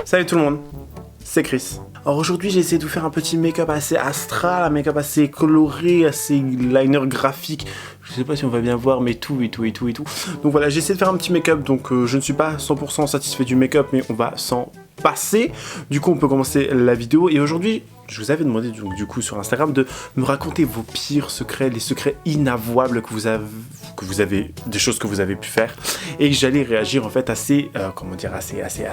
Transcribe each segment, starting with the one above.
Salut tout le monde, c'est Chris. Alors aujourd'hui j'ai essayé de vous faire un petit make-up assez astral, un make-up assez coloré, assez liner graphique. Je sais pas si on va bien voir, mais tout et tout. Donc voilà, j'ai essayé de faire un petit make-up, donc je ne suis pas 100% satisfait du make-up, mais on va s'en passer. Du coup on peut commencer la vidéo, et aujourd'hui je vous avais demandé du coup sur Instagram de me raconter vos pires secrets, les secrets inavouables que vous avez, des choses que vous avez pu faire, et que j'allais réagir en fait à ces, à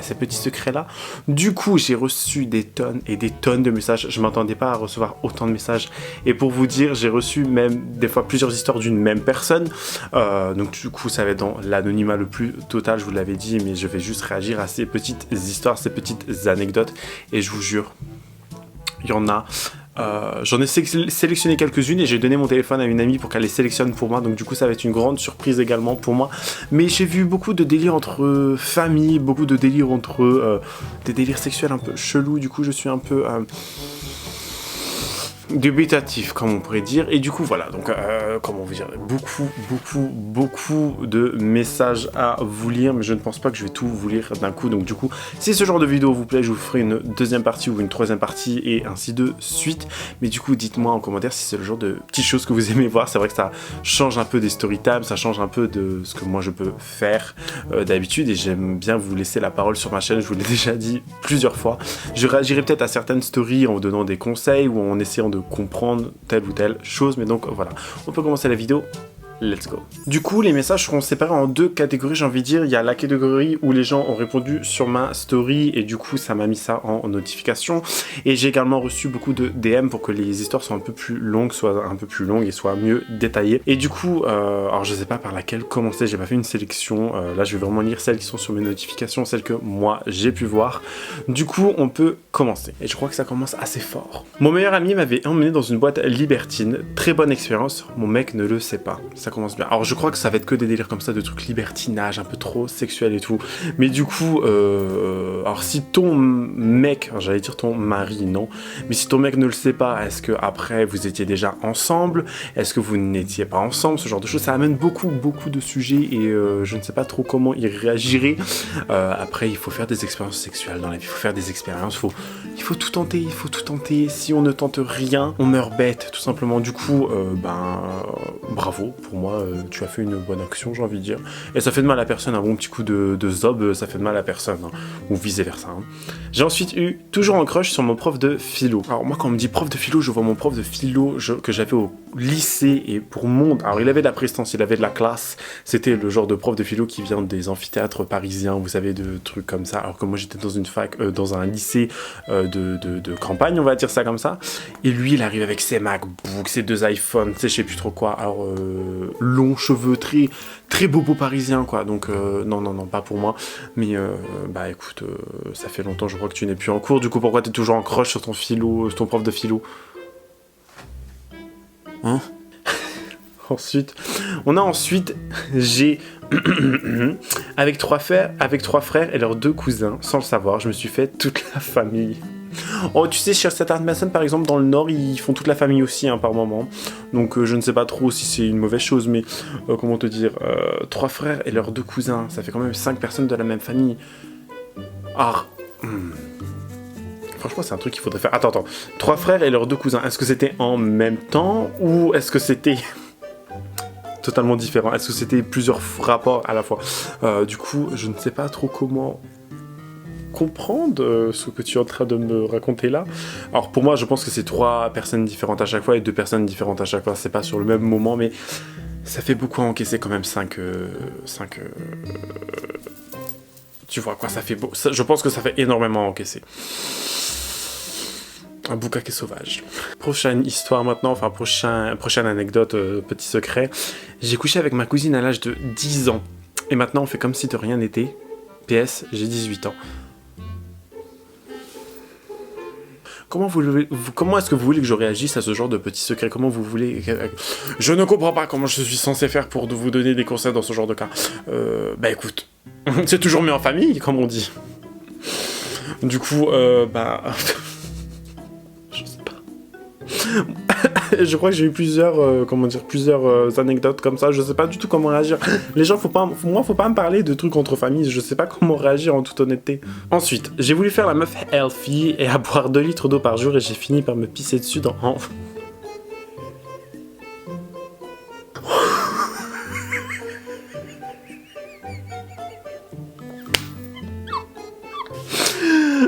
ces petits secrets là. Du coup j'ai reçu des tonnes et des tonnes de messages, je m'attendais pas à recevoir autant de messages, et pour vous dire j'ai reçu même des fois plusieurs histoires d'une même personne, donc du coup ça va être dans l'anonymat le plus total, je vous l'avais dit, mais je vais juste réagir à ces petites histoires, ces petites anecdotes, et je vous jure, il y en a. J'en ai sélectionné quelques-unes et j'ai donné mon téléphone à une amie pour qu'elle les sélectionne pour moi, donc du coup ça va être une grande surprise également pour moi. Mais j'ai vu beaucoup de délires entre familles, beaucoup de délires entre des délires sexuels un peu chelous, du coup je suis un peu dubitatif, comme on pourrait dire, et du coup voilà, donc comment vous dire, beaucoup de messages à vous lire, mais je ne pense pas que je vais tout vous lire d'un coup. Donc du coup, si ce genre de vidéo vous plaît, je vous ferai une deuxième partie ou une troisième partie et ainsi de suite. Mais du coup, dites-moi en commentaire si c'est le genre de petites choses que vous aimez voir. C'est vrai que ça change un peu des story times, ça change un peu de ce que moi je peux faire d'habitude, et j'aime bien vous laisser la parole sur ma chaîne, je vous l'ai déjà dit plusieurs fois. Je réagirai peut-être à certaines stories en vous donnant des conseils ou en essayant de comprendre telle ou telle chose, mais donc voilà, on peut commencer la vidéo. Let's go. Du coup, les messages seront séparés en deux catégories, j'ai envie de dire. Il y a la catégorie où les gens ont répondu sur ma story, et du coup, ça m'a mis ça en notification. Et j'ai également reçu beaucoup de DM pour que les histoires soient un peu plus longues, et soient mieux détaillées. Et du coup, alors je sais pas par laquelle commencer, j'ai pas fait une sélection. Là, je vais vraiment lire celles qui sont sur mes notifications, celles que moi j'ai pu voir. Du coup, on peut commencer. Et je crois que ça commence assez fort. Mon meilleur ami m'avait emmené dans une boîte libertine. Très bonne expérience. Mon mec ne le sait pas. Ça commence bien. Alors je crois que ça va être que des délires comme ça, de trucs libertinage, un peu trop sexuel et tout. Mais du coup, alors si ton mec, j'allais dire ton mari, non, mais si ton mec ne le sait pas, est-ce que après vous étiez déjà ensemble? Est-ce que vous n'étiez pas ensemble? Ce genre de choses, ça amène beaucoup de sujets, et je ne sais pas trop comment y réagirait. Après, il faut faire des expériences sexuelles dans la vie, il faut faire des expériences, il faut tout tenter, il faut tout tenter. Si on ne tente rien, on meurt bête, tout simplement. Du coup, bravo, pour moi, tu as fait une bonne action, j'ai envie de dire. Et ça fait de mal à personne, un bon petit coup de zob, ça fait de mal à personne, hein, ou vice versa. Hein. J'ai ensuite eu toujours un crush sur mon prof de philo. Alors moi, quand on me dit prof de philo, je vois mon prof de philo que j'avais au lycée, et pour mon... Alors il avait de la prestance, il avait de la classe, c'était le genre de prof de philo qui vient des amphithéâtres parisiens, vous savez, de trucs comme ça, alors que moi j'étais dans une fac, dans un lycée de campagne, on va dire ça comme ça, et lui il arrive avec ses MacBooks, ses deux iPhones, tu sais, je sais plus trop quoi, alors longs cheveux, très bobo parisien quoi, donc non, pas pour moi, mais bah écoute, ça fait longtemps je crois que tu n'es plus en cours, du coup pourquoi t'es toujours en crush sur ton philo, sur ton prof de philo? Hein? Ensuite, j'ai avec trois frères et leurs deux cousins, sans le savoir, je me suis fait toute la famille. Oh, tu sais, chez certaines personnes, par exemple, dans le Nord, ils font toute la famille aussi, hein, par moment. Donc, je ne sais pas trop si c'est une mauvaise chose, mais comment te dire, 3 frères et leurs 2 cousins, ça fait quand même 5 personnes de la même famille. Ah, franchement, c'est un truc qu'il faudrait faire. Attends. 3 frères et leurs 2 cousins, est-ce que c'était en même temps, ou est-ce que c'était totalement différent? Est-ce que c'était plusieurs rapports à la fois? Du coup, je ne sais pas trop comment comprendre ce que tu es en train de me raconter là. Alors pour moi, je pense que c'est 3 personnes différentes à chaque fois et 2 personnes différentes à chaque fois. C'est pas sur le même moment, mais ça fait beaucoup à encaisser quand même. 5 tu vois quoi, ça fait beau. Je pense que ça fait énormément à encaisser. Un boucaquet sauvage. Prochaine histoire maintenant, enfin prochaine anecdote, petit secret. J'ai couché avec ma cousine à l'âge de 10 ans. Et maintenant on fait comme si de rien n'était. PS, j'ai 18 ans. Comment est-ce que vous voulez que je réagisse à ce genre de petits secrets? Comment vous voulez... Je ne comprends pas comment je suis censé faire pour vous donner des conseils dans ce genre de cas. Bah écoute, c'est toujours mieux en famille, comme on dit. Du coup, bah... je sais pas. Je crois que j'ai eu plusieurs, plusieurs anecdotes comme ça. Je sais pas du tout comment réagir. Les gens, faut pas me parler de trucs entre familles. Je sais pas comment réagir en toute honnêteté. Ensuite, j'ai voulu faire la meuf healthy et à boire 2 litres d'eau par jour et j'ai fini par me pisser dessus dans...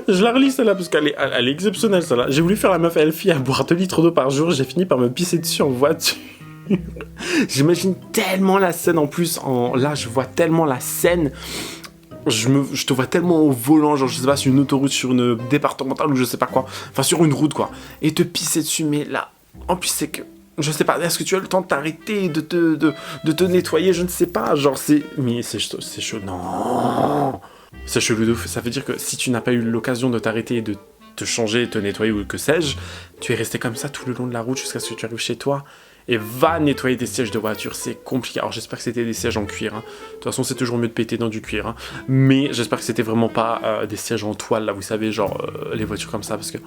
Je la relis celle-là parce qu'elle est exceptionnelle celle-là. J'ai voulu faire la meuf healthy à boire 2 litres d'eau par jour, j'ai fini par me pisser dessus en voiture. J'imagine tellement la scène en plus, là je vois tellement la scène. Je te vois tellement au volant, genre je sais pas, sur une autoroute, sur une départementale ou je sais pas quoi. Enfin sur une route quoi. Et te pisser dessus, mais là, en plus c'est que... Je sais pas, est-ce que tu as le temps de t'arrêter, de te nettoyer, je ne sais pas. Genre c'est... Mais c'est chaud, non. C'est chelou de ouf, ça veut dire que si tu n'as pas eu l'occasion de t'arrêter, de te changer, te nettoyer ou que sais-je, tu es resté comme ça tout le long de la route jusqu'à ce que tu arrives chez toi et va nettoyer tes sièges de voiture, c'est compliqué. Alors j'espère que c'était des sièges en cuir, hein. De toute façon c'est toujours mieux de péter dans du cuir, hein. Mais j'espère que c'était vraiment pas des sièges en toile, là vous savez, genre les voitures comme ça, parce que...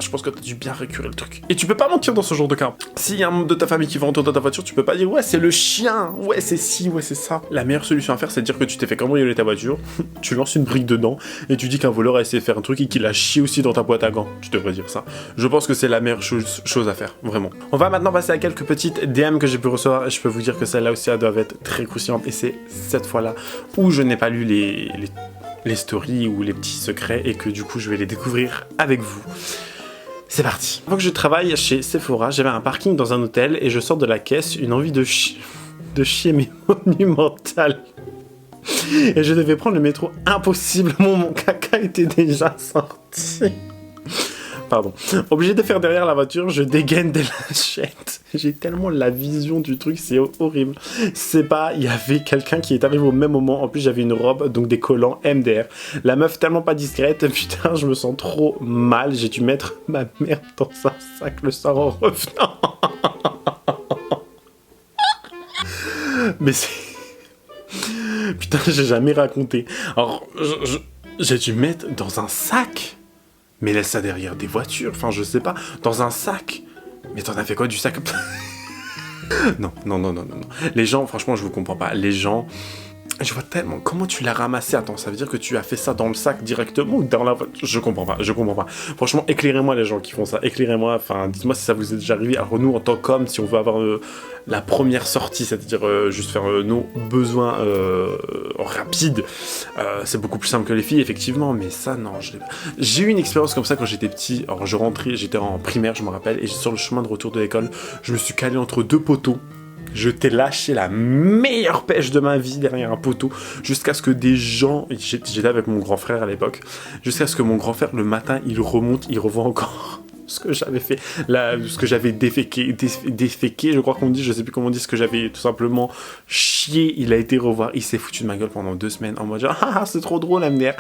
Je pense que t'as dû bien récurer le truc. Et tu peux pas mentir dans ce genre de cas. S'il y a un membre de ta famille qui va rentrer dans ta voiture, tu peux pas dire « Ouais, c'est le chien, ouais, c'est ci, ouais, c'est ça ». La meilleure solution à faire, c'est de dire que tu t'es fait cambrioler ta voiture, tu lances une brique dedans, et tu dis qu'un voleur a essayé de faire un truc et qu'il a chié aussi dans ta boîte à gants. Tu devrais dire ça. Je pense que c'est la meilleure chose à faire, vraiment. On va maintenant passer à quelques petites DM que j'ai pu recevoir, et je peux vous dire que celles-là aussi, elles doivent être très croustillantes, et c'est cette fois-là où je n'ai pas lu les stories ou les petits secrets, et que du coup, je vais les découvrir avec vous. C'est parti. Avant que je travaille chez Sephora, j'avais un parking dans un hôtel et je sors de la caisse, une envie de chier mais monumentale. Et je devais prendre le métro, impossible, mon caca était déjà sorti. Pardon. Obligé de faire derrière la voiture, je dégaine des lâchettes. J'ai tellement la vision du truc, c'est horrible. C'est pas, il y avait quelqu'un qui est arrivé au même moment. En plus, j'avais une robe, donc des collants MDR. La meuf tellement pas discrète, putain, je me sens trop mal. J'ai dû mettre ma merde dans un sac le soir en revenant. Mais c'est... Putain, j'ai jamais raconté. Alors, j'ai dû mettre dans un sac. Mais laisse ça derrière des voitures, enfin je sais pas, dans un sac. Mais t'en as fait quoi du sac? Non. Les gens, franchement, je vous comprends pas. Les gens, je vois tellement... Comment tu l'as ramassé? Attends, ça veut dire que tu as fait ça dans le sac directement ou dans la voiture? Je comprends pas. Franchement, éclairez-moi les gens qui font ça. Éclairez-moi, enfin, dites-moi si ça vous est déjà arrivé. Alors nous, en tant qu'hommes, si on veut avoir la première sortie, c'est-à-dire juste faire nos besoins rapides, c'est beaucoup plus simple que les filles, effectivement. Mais ça, non, j'ai eu une expérience comme ça quand j'étais petit. Alors je rentrais, j'étais en primaire, je me rappelle, et sur le chemin de retour de l'école, je me suis calé entre 2 poteaux. Je t'ai lâché la meilleure pêche de ma vie derrière un poteau, jusqu'à ce que des gens... J'étais avec mon grand frère à l'époque, jusqu'à ce que mon grand frère, le matin, il remonte, il revoit encore ce que j'avais fait, ce que j'avais déféqué, je crois qu'on dit, je sais plus comment on dit, ce que j'avais tout simplement chié, il a été revoir, il s'est foutu de ma gueule pendant 2 semaines, en mode genre, ah, c'est trop drôle, MDR.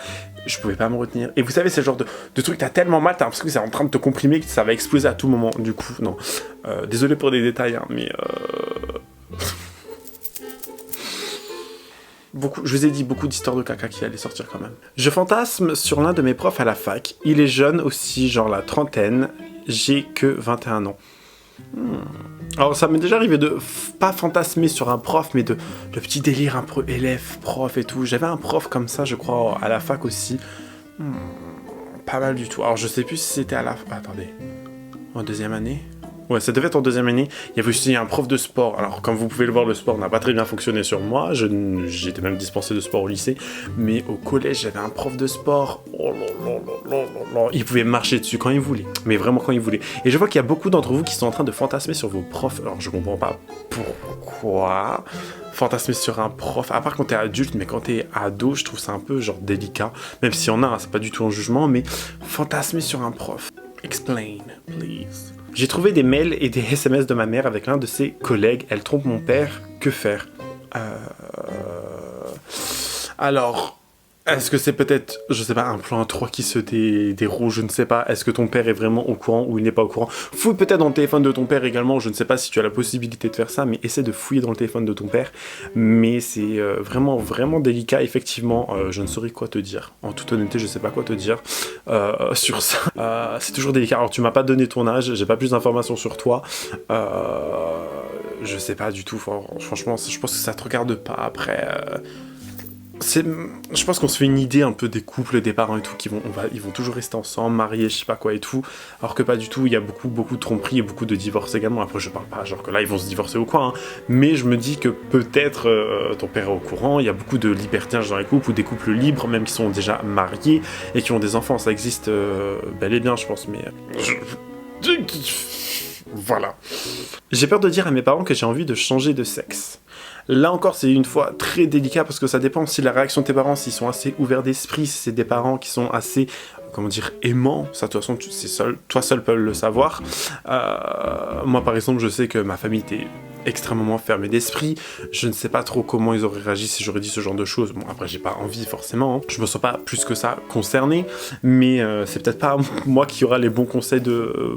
Je pouvais pas me retenir. Et vous savez, c'est le genre de truc, t'as tellement mal, t'as l'impression que c'est en train de te comprimer, que ça va exploser à tout moment. Du coup, non. Désolé pour des détails, hein, mais... je vous ai dit beaucoup d'histoires de caca qui allaient sortir quand même. Je fantasme sur l'un de mes profs à la fac. Il est jeune aussi, genre la trentaine. J'ai que 21 ans. Alors ça m'est déjà arrivé de pas fantasmer sur un prof, mais de petits délires un peu élève, prof et tout. J'avais un prof comme ça, je crois, à la fac aussi. Pas mal du tout. Alors je sais plus si c'était à la... Attendez. En 2e année? Ouais, ça devait être en 2e année. Il y avait aussi un prof de sport. Alors, comme vous pouvez le voir, le sport n'a pas très bien fonctionné sur moi. J'étais même dispensé de sport au lycée. Mais au collège, j'avais un prof de sport. Oh là. Il pouvait marcher dessus quand il voulait. Mais vraiment quand il voulait. Et je vois qu'il y a beaucoup d'entre vous qui sont en train de fantasmer sur vos profs. Alors, je comprends pas pourquoi fantasmer sur un prof. À part quand t'es adulte, mais quand t'es ado, je trouve ça un peu genre délicat. Même s'il y en a, hein, c'est pas du tout un jugement. Mais fantasmer sur un prof. Explain, please. J'ai trouvé des mails et des SMS de ma mère avec l'un de ses collègues. Elle trompe mon père. Que faire? Alors, Est-ce que c'est peut-être, je sais pas, un plan à 3 qui se déroule, je ne sais pas. Est-ce que ton père est vraiment au courant ou il n'est pas au courant? Fouille peut-être dans le téléphone de ton père également, je ne sais pas si tu as la possibilité de faire ça, mais essaie de fouiller dans le téléphone de ton père. Mais c'est vraiment, vraiment délicat, effectivement, je ne saurais quoi te dire. En toute honnêteté, je sais pas quoi te dire sur ça. C'est toujours délicat. Alors tu m'as pas donné ton âge, j'ai pas plus d'informations sur toi. Je sais pas du tout, franchement, je pense que ça te regarde pas après... Je pense qu'on se fait une idée un peu des couples, des parents et tout, ils vont toujours rester ensemble, mariés, je sais pas quoi et tout, alors que pas du tout, il y a beaucoup de tromperies et beaucoup de divorces également. Après je parle pas genre que là ils vont se divorcer ou quoi, hein, mais je me dis que peut-être ton père est au courant, il y a beaucoup de libertinage dans les couples, ou des couples libres même qui sont déjà mariés et qui ont des enfants, ça existe bel et bien je pense, mais... Voilà. J'ai peur de dire à mes parents que j'ai envie de changer de sexe. Là encore, c'est une fois très délicat parce que ça dépend si la réaction de tes parents, s'ils sont assez ouverts d'esprit, si c'est des parents qui sont assez, comment dire, aimants. Ça, de toute façon, toi seul peux le savoir. Moi, par exemple, je sais que ma famille était extrêmement fermée d'esprit. Je ne sais pas trop comment ils auraient réagi si j'aurais dit ce genre de choses. Bon, après, j'ai pas envie forcément. Hein. Je me sens pas plus que ça concerné, mais c'est peut-être pas moi qui aura les bons conseils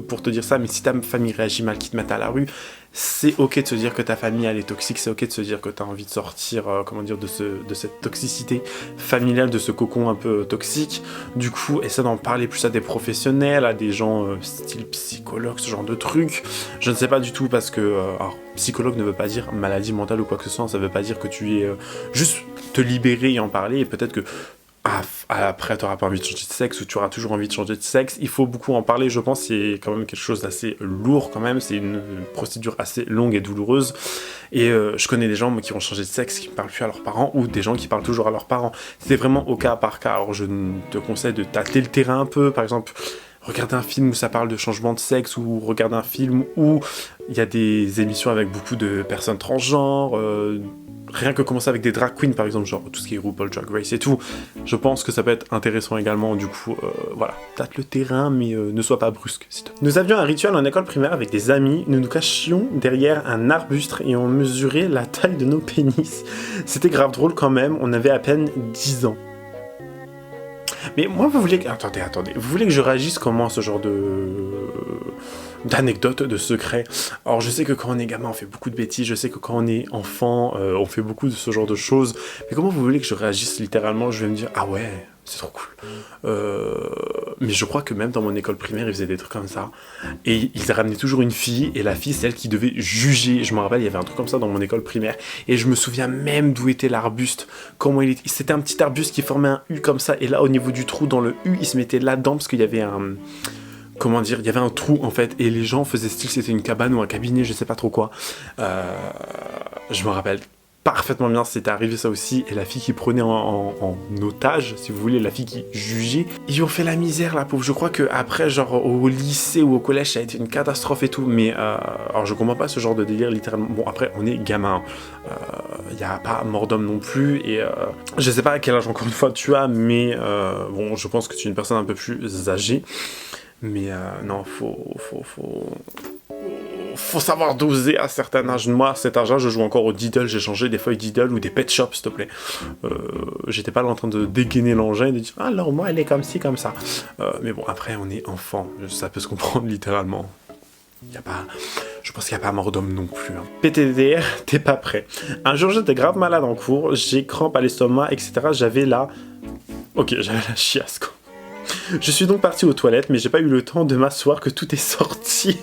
pour te dire ça. Mais si ta famille réagit mal, qu'ils te mettent à la rue, c'est ok de se dire que ta famille elle est toxique, c'est ok de se dire que tu as envie de sortir, comment dire, de cette toxicité familiale, de ce cocon un peu toxique. Du coup, essaie d'en parler plus à des professionnels, à des gens style psychologue, ce genre de trucs. Je ne sais pas du tout parce que, alors, psychologue ne veut pas dire maladie mentale ou quoi que ce soit, ça veut pas dire que tu es juste te libérer et en parler, et peut-être que après tu n'auras pas envie de changer de sexe ou tu auras toujours envie de changer de sexe. Il faut beaucoup en parler, je pense, c'est quand même quelque chose d'assez lourd quand même, c'est une procédure assez longue et douloureuse, et je connais des gens qui vont changer de sexe, qui ne parlent plus à leurs parents, ou des gens qui parlent toujours à leurs parents. C'est vraiment au cas par cas. Alors je te conseille de tâter le terrain un peu, par exemple regarder un film où ça parle de changement de sexe, ou regarder un film où il y a des émissions avec beaucoup de personnes transgenres, rien que commencer avec des drag queens par exemple, genre tout ce qui est RuPaul Drag Race et tout, je pense que ça peut être intéressant également. Du coup, voilà, tâte le terrain, mais ne sois pas brusque, s'il te plaît. Nous avions un rituel en école primaire avec des amis, nous nous cachions derrière un arbuste et on mesurait la taille de nos pénis. C'était grave drôle quand même, on avait à peine 10 ans. Mais moi, vous voulez... Attendez. Vous voulez que je réagisse comment à ce genre d'anecdotes, de secrets? Alors, je sais que quand on est gamin, on fait beaucoup de bêtises. Je sais que quand on est enfant, on fait beaucoup de ce genre de choses. Mais comment vous voulez que je réagisse littéralement? Je vais me dire, ah ouais, c'est trop cool. Mais je crois que même dans mon école primaire, ils faisaient des trucs comme ça. Et ils ramenaient toujours une fille, et la fille, c'est elle qui devait juger. Je me rappelle, il y avait un truc comme ça dans mon école primaire. Et je me souviens même d'où était l'arbuste. Comment il était. C'était un petit arbuste qui formait un U comme ça. Et là, au niveau du trou dans le U, il se mettait là-dedans parce qu'il y avait un... Comment dire, il y avait un trou en fait, et les gens faisaient style c'était une cabane ou un cabinet, je sais pas trop quoi. Je me rappelle parfaitement bien, c'était arrivé ça aussi, et la fille qui prenait en otage, si vous voulez, la fille qui jugeait, ils ont fait la misère, la pauvre. Je crois que après, genre au lycée ou au collège, ça a été une catastrophe et tout, mais alors je comprends pas ce genre de délire littéralement. Bon, après, on est gamin, y a pas mort d'homme non plus, et je sais pas à quel âge encore une fois tu as, mais bon, je pense que tu es une personne un peu plus âgée. Mais non, faut savoir doser à certains âges. Moi, à cet âge-là, je joue encore au Diddle, j'ai changé des feuilles Diddle ou des Pet Shop, s'il te plaît. J'étais pas là en train de dégainer l'engin et de dire « Ah non, moi, elle est comme ci, comme ça. » Mais bon, après, on est enfant, ça peut se comprendre littéralement. Je pense qu'il n'y a pas mort d'homme non plus. Hein. PTDR, t'es pas prêt. Un jour, j'étais grave malade en cours, j'ai crampe à l'estomac, etc. J'avais la chiasse, quoi. Je suis donc parti aux toilettes, mais j'ai pas eu le temps de m'asseoir que tout est sorti.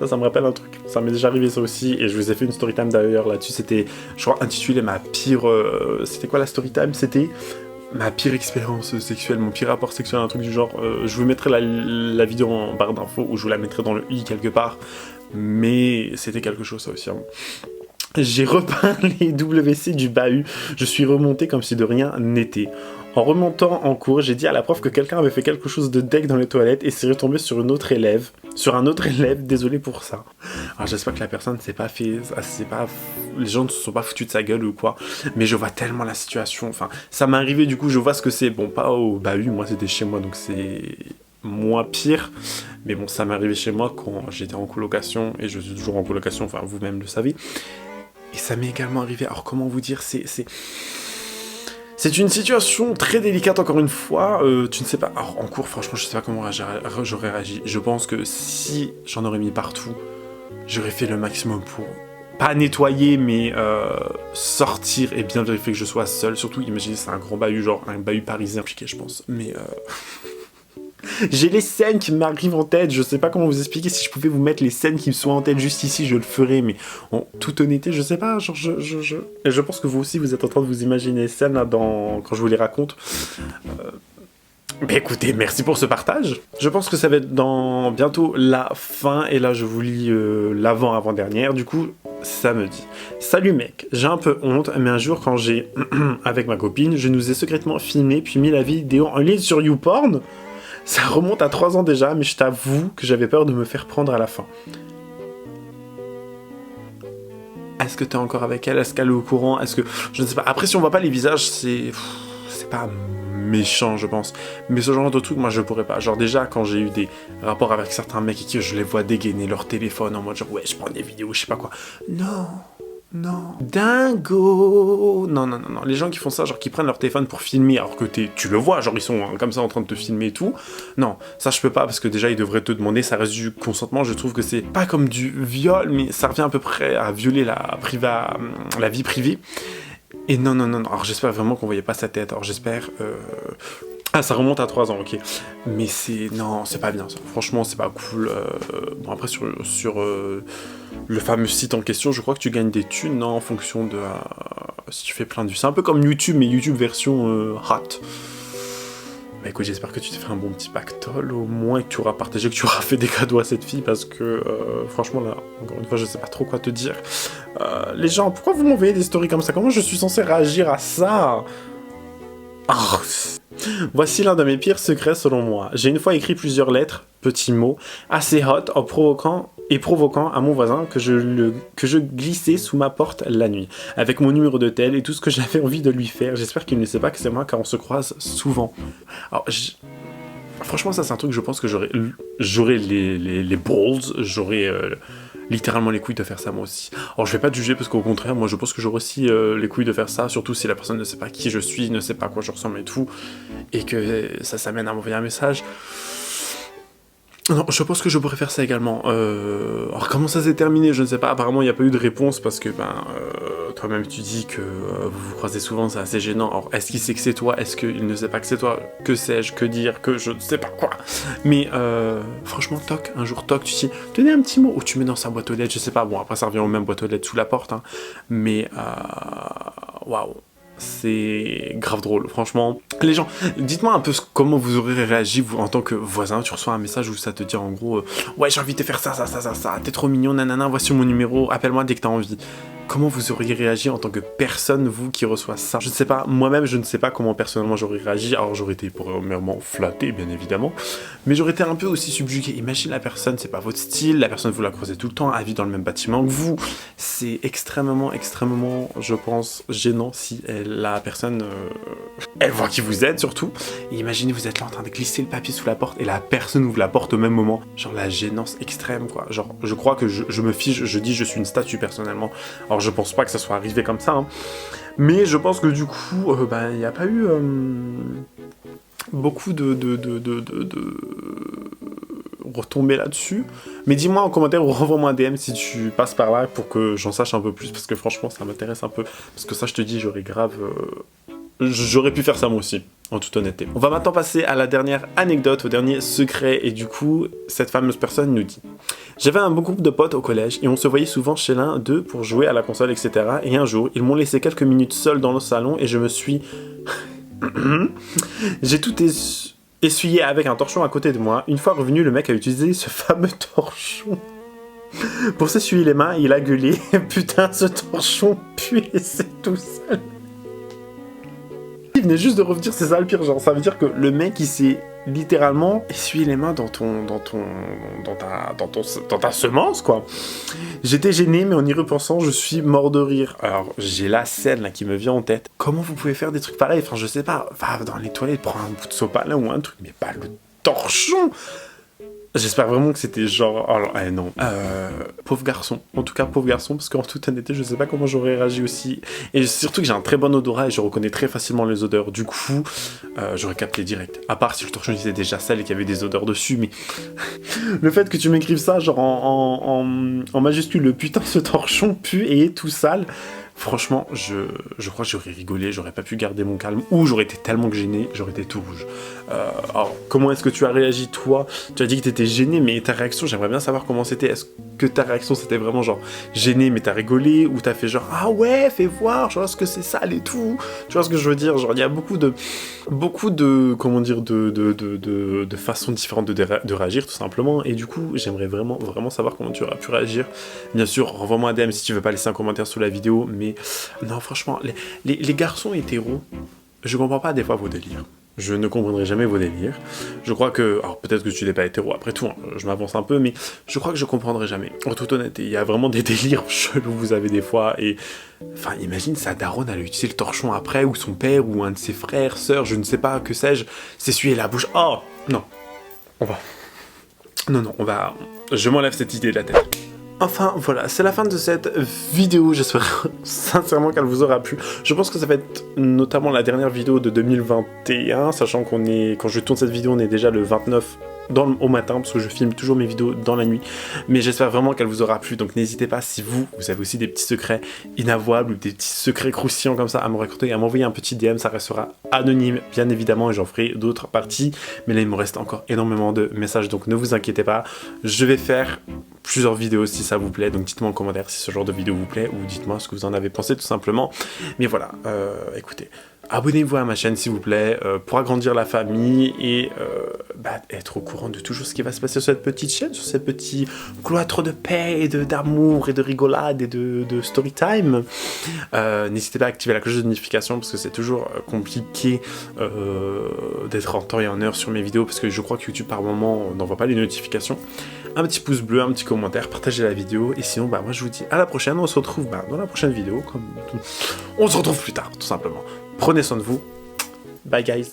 Ça me rappelle un truc. Ça m'est déjà arrivé ça aussi, et je vous ai fait une story time d'ailleurs là-dessus. C'était, je crois, intitulé ma pire... C'était quoi la story time? C'était ma pire expérience sexuelle, mon pire rapport sexuel, un truc du genre. Je vous mettrai la vidéo en barre d'infos, ou je vous la mettrai dans le i quelque part. Mais c'était quelque chose ça aussi. Hein. J'ai repeint les WC du bahut. Je suis remonté comme si de rien n'était. En remontant en cours, j'ai dit à la prof que quelqu'un avait fait quelque chose de deck dans les toilettes et c'est retombé sur un autre élève, désolé pour ça. Alors j'espère que la personne ne s'est pas fait, les gens ne se sont pas foutus de sa gueule ou quoi, mais je vois tellement la situation, enfin, ça m'est arrivé du coup, je vois ce que c'est, bon, pas au bahut, moi c'était chez moi, donc c'est moins pire, mais bon, ça m'est arrivé chez moi quand j'étais en colocation, et je suis toujours en colocation, enfin, vous-même le savez, et ça m'est également arrivé, alors comment vous dire, C'est une situation très délicate encore une fois, tu ne sais pas... Alors, en cours, franchement, je sais pas comment j'aurais réagi. Je pense que si j'en aurais mis partout, j'aurais fait le maximum pour... Pas nettoyer, mais sortir et bien vérifier que je sois seul. Surtout, imaginez, c'est un grand bahut, genre un bahut parisien appliqué, je pense. Mais j'ai les scènes qui m'arrivent en tête, je sais pas comment vous expliquer. Si je pouvais vous mettre les scènes qui me sont en tête juste ici, je le ferais, mais en toute honnêteté, je sais pas, genre Et je pense que vous aussi, vous êtes en train de vous imaginer les scènes là quand je vous les raconte. Mais écoutez, merci pour ce partage. Je pense que ça va être dans bientôt la fin, et là je vous lis l'avant-avant-dernière, du coup, ça me dit: salut mec, j'ai un peu honte, mais un jour quand j'ai, avec ma copine, je nous ai secrètement filmé puis mis la vidéo en ligne sur YouPorn. Ça remonte à 3 ans déjà, mais je t'avoue que j'avais peur de me faire prendre à la fin. Est-ce que t'es encore avec elle? Est-ce qu'elle est au courant? Est-ce que... Je ne sais pas. Après, si on voit pas les visages, c'est pas méchant, je pense. Mais ce genre de truc, moi, je pourrais pas. Genre, déjà, quand j'ai eu des rapports avec certains mecs et que je les vois dégainer leur téléphone en mode genre, ouais, je prends des vidéos, je sais pas quoi. Non. Non. Dingo. Non. Les gens qui font ça, genre qui prennent leur téléphone pour filmer, alors que tu le vois, genre ils sont comme ça en train de te filmer et tout. Non, ça je peux pas, parce que déjà ils devraient te demander, ça reste du consentement. Je trouve que c'est pas comme du viol, mais ça revient à peu près à violer la vie privée. Et non. Alors j'espère vraiment qu'on voyait pas sa tête. Alors j'espère... Ah, ça remonte à 3 ans, ok. Mais c'est... Non, c'est pas bien ça. Franchement, c'est pas cool. Bon, après, sur le fameux site en question, je crois que tu gagnes des thunes, non, en fonction de... si tu fais plein de vues. C'est un peu comme YouTube, mais YouTube version hot. Bah écoute, j'espère que tu t'es fait un bon petit pactole, au moins que tu auras partagé, que tu auras fait des cadeaux à cette fille, parce que franchement là, encore une fois, je sais pas trop quoi te dire. Les gens, pourquoi vous m'envoyez des stories comme ça? Comment je suis censé réagir à ça? Oh. Voici l'un de mes pires secrets selon moi. J'ai une fois écrit plusieurs lettres, petits mots, assez hot, en provoquant à mon voisin que je glissais sous ma porte la nuit, avec mon numéro de tel et tout ce que j'avais envie de lui faire. J'espère qu'il ne sait pas que c'est moi, car on se croise souvent. Alors, franchement, ça c'est un truc, je pense que j'aurais les balls, j'aurais... littéralement les couilles de faire ça moi aussi. Alors je vais pas te juger parce qu'au contraire, moi je pense que j'aurais aussi les couilles de faire ça, surtout si la personne ne sait pas qui je suis, ne sait pas à quoi je ressemble et tout, et que ça s'amène à m'envoyer un message. Non, je pense que je pourrais faire ça également. Alors comment ça s'est terminé, je ne sais pas, apparemment il n'y a pas eu de réponse parce que toi-même tu dis que vous vous croisez souvent, c'est assez gênant. Alors est-ce qu'il sait que c'est toi? Est-ce qu'il ne sait pas que c'est toi? Que sais-je? Que dire? Que je ne sais pas quoi. Mais franchement, toc, un jour toc, tu dis, tenez un petit mot, ou tu mets dans sa boîte aux lettres, je sais pas, bon après ça revient aux mêmes boîtes aux lettres sous la porte, hein. Mais waouh. C'est grave drôle, franchement. Les gens, dites-moi un peu comment vous aurez réagi, vous, en tant que voisin. Tu reçois un message où ça te dit en gros ouais, j'ai envie de te faire ça, t'es trop mignon, nanana, voici mon numéro, appelle-moi dès que t'as envie. Comment vous auriez réagi en tant que personne, vous, qui reçoit ça? Je ne sais pas, moi-même, je ne sais pas comment personnellement j'aurais réagi. Alors j'aurais été premièrement flatté, bien évidemment, mais j'aurais été un peu aussi subjugué. Imagine la personne, c'est pas votre style, la personne vous la croisez tout le temps, elle vit dans le même bâtiment que vous. C'est extrêmement, je pense, gênant si la personne, elle voit qui vous êtes surtout. Et imaginez, vous êtes là en train de glisser le papier sous la porte et la personne ouvre la porte au même moment. Genre la gênance extrême, quoi. Genre, je crois que je me fiche, je dis je suis une statue personnellement. Alors je pense pas que ça soit arrivé comme ça, hein. Mais je pense que du coup, il n'y a pas eu beaucoup de retombées là-dessus. Mais dis-moi en commentaire ou renvoie-moi un DM si tu passes par là pour que j'en sache un peu plus, parce que franchement ça m'intéresse un peu. Parce que ça, je te dis, j'aurais pu faire ça moi aussi, en toute honnêteté. On va maintenant passer à la dernière anecdote, au dernier secret, et du coup, cette fameuse personne nous dit: j'avais un bon groupe de potes au collège, et on se voyait souvent chez l'un d'eux pour jouer à la console, etc. Et un jour, ils m'ont laissé quelques minutes seul dans le salon, et je me suis... J'ai tout essuyé avec un torchon à côté de moi. Une fois revenu, le mec a utilisé ce fameux torchon pour s'essuyer les mains, il a gueulé: putain, ce torchon pue et c'est tout seul. Il venait juste de revenir, c'est ça le pire, genre ça veut dire que le mec il s'est littéralement essuyé les mains dans ta semence, quoi. J'étais gêné, mais en y repensant, je suis mort de rire. Alors j'ai la scène là qui me vient en tête. Comment vous pouvez faire des trucs pareils? Enfin, je sais pas, va dans les toilettes, prends un bout de sopalin ou un truc, mais pas le torchon. J'espère vraiment que c'était genre... Oh non. Pauvre garçon. En tout cas, pauvre garçon, parce qu'en toute honnêteté, je sais pas comment j'aurais réagi aussi. Et surtout que j'ai un très bon odorat et je reconnais très facilement les odeurs. Du coup, j'aurais capté direct. À part si le torchon était déjà sale et qu'il y avait des odeurs dessus, mais... le fait que tu m'écrives ça, genre en majuscule, le putain, ce torchon pue et est tout sale... Franchement, je crois que j'aurais rigolé, j'aurais pas pu garder mon calme, ou j'aurais été tellement gêné, j'aurais été tout rouge. Alors, comment est-ce que tu as réagi, toi? Tu as dit que t'étais gêné, mais ta réaction, j'aimerais bien savoir comment c'était. Est-ce que ta réaction, c'était vraiment genre gêné, mais t'as rigolé, ou t'as fait genre, ah ouais, fais voir, je vois ce que c'est sale et tout. Tu vois ce que je veux dire? Genre, il y a beaucoup de, comment dire, de façons différentes de réagir, tout simplement, et du coup, j'aimerais vraiment savoir comment tu aurais pu réagir. Bien sûr, renvoie-moi un DM si tu veux pas laisser un commentaire sous la vidéo, mais non, franchement, les garçons hétéros, je comprends pas des fois vos délires. Je ne comprendrai jamais vos délires. Je crois que... Alors, peut-être que tu n'es pas hétéro, après tout, hein, je m'avance un peu, mais je crois que je comprendrai jamais. En toute honnêteté, il y a vraiment des délires chelous, vous avez des fois, et... Enfin, imagine, sa daronne, elle a utilisé le torchon après, ou son père, ou un de ses frères, sœurs, je ne sais pas, que sais-je, s'essuyer la bouche. Oh, non. On va... Non, on va... Je m'enlève cette idée de la tête. Enfin, voilà, c'est la fin de cette vidéo, j'espère sincèrement qu'elle vous aura plu. Je pense que ça va être notamment la dernière vidéo de 2021, sachant qu'on est, quand je tourne cette vidéo, on est déjà le 29 au matin, parce que je filme toujours mes vidéos dans la nuit. Mais j'espère vraiment qu'elle vous aura plu, donc n'hésitez pas, si vous avez aussi des petits secrets inavouables, ou des petits secrets croustillants comme ça, à me raconter, à m'envoyer un petit DM, ça restera anonyme, bien évidemment, et j'en ferai d'autres parties. Mais là, il me reste encore énormément de messages, donc ne vous inquiétez pas. Je vais faire plusieurs vidéos si ça vous plaît, donc dites-moi en commentaire si ce genre de vidéo vous plaît, ou dites-moi ce que vous en avez pensé tout simplement. Mais voilà, écoutez, abonnez-vous à ma chaîne s'il vous plaît, pour agrandir la famille et être au courant de toujours ce qui va se passer sur cette petite chaîne, sur ces petits cloîtres de paix et d'amour et de rigolade et de story time. N'hésitez pas à activer la cloche de notification parce que c'est toujours compliqué d'être en temps et en heure sur mes vidéos parce que je crois que YouTube par moment n'envoie pas les notifications. Un petit pouce bleu, un petit commentaire, partagez la vidéo et sinon moi je vous dis à la prochaine, on se retrouve dans la prochaine vidéo, on se retrouve plus tard tout simplement. Prenez soin de vous, bye guys.